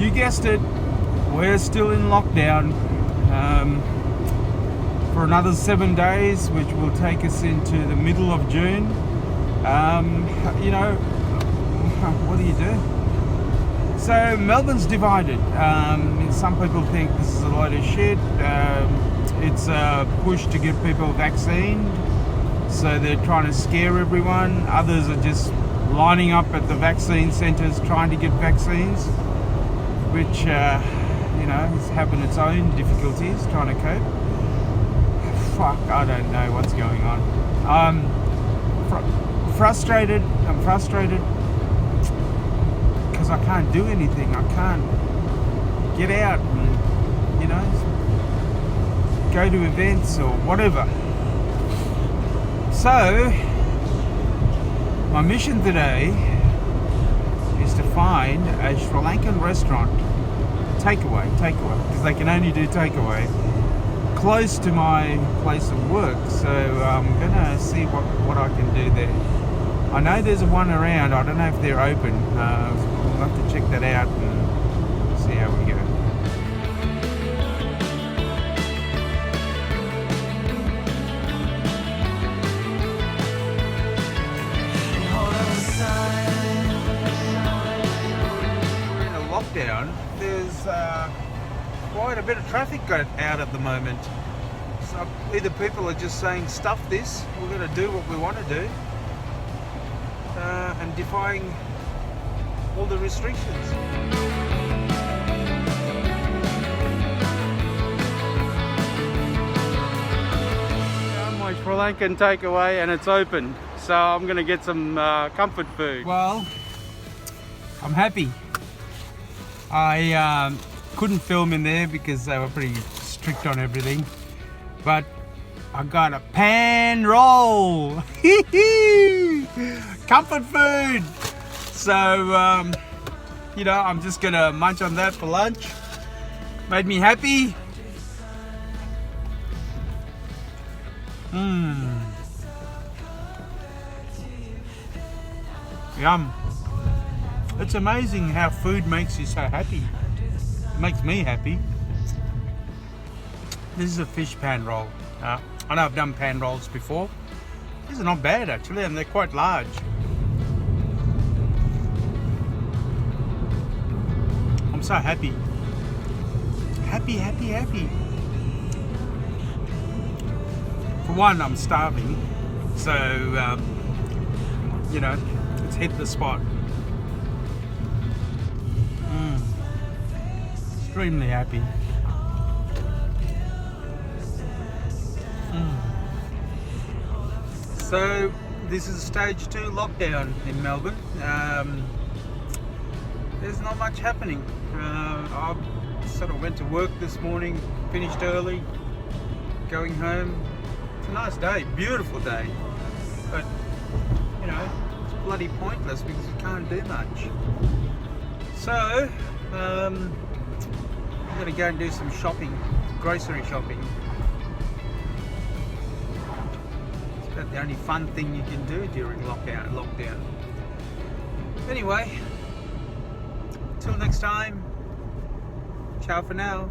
You guessed it, we're still in lockdown for another 7 days, which will take us into the middle of June. You know, what do you do? So Melbourne's divided. Some people think this is a load of shit. It's a push to get people vaccinated, so they're trying to scare everyone. Others are just lining up at the vaccine centres trying to get vaccines, which you know, is having its own difficulties trying to cope. Fuck, I don't know what's going on. I'm frustrated because I can't do anything. I can't get out and, you know, go to events or whatever. So my mission today is to find a Sri Lankan restaurant, takeaway, because they can only do takeaway, close to my place of work. So I'm gonna see what I can do there. I know there's one around. I don't know if they're open. We'll have to check that out and see how we go. We're in a lockdown. There's quite a bit of traffic out at the moment. So either people are just saying, stuff this, we're going to do what we want to do, and defying all the restrictions. My Sri Lankan takeaway, and it's open, so I'm going to get some comfort food. Well, I'm happy. I couldn't film in there because they were pretty strict on everything, but I got a pan roll. Comfort food. So you know, I'm just gonna munch on that for lunch. Made me happy. Yum. It's amazing how food makes you so happy. It makes me happy. This is a fish pan roll. I know I've done pan rolls before. These are not bad actually, and they're quite large. I'm so happy. Happy. For one, I'm starving, so you know, it's hit the spot. Extremely happy. So this is stage 2 lockdown in Melbourne. There's not much happening. I sort of went to work this morning, finished early, going home. It's a nice day, beautiful day, but you know, it's bloody pointless because you can't do much. So I'm gonna go and do some shopping, grocery shopping. It's about the only fun thing you can do during lockdown. Anyway, till next time, ciao for now.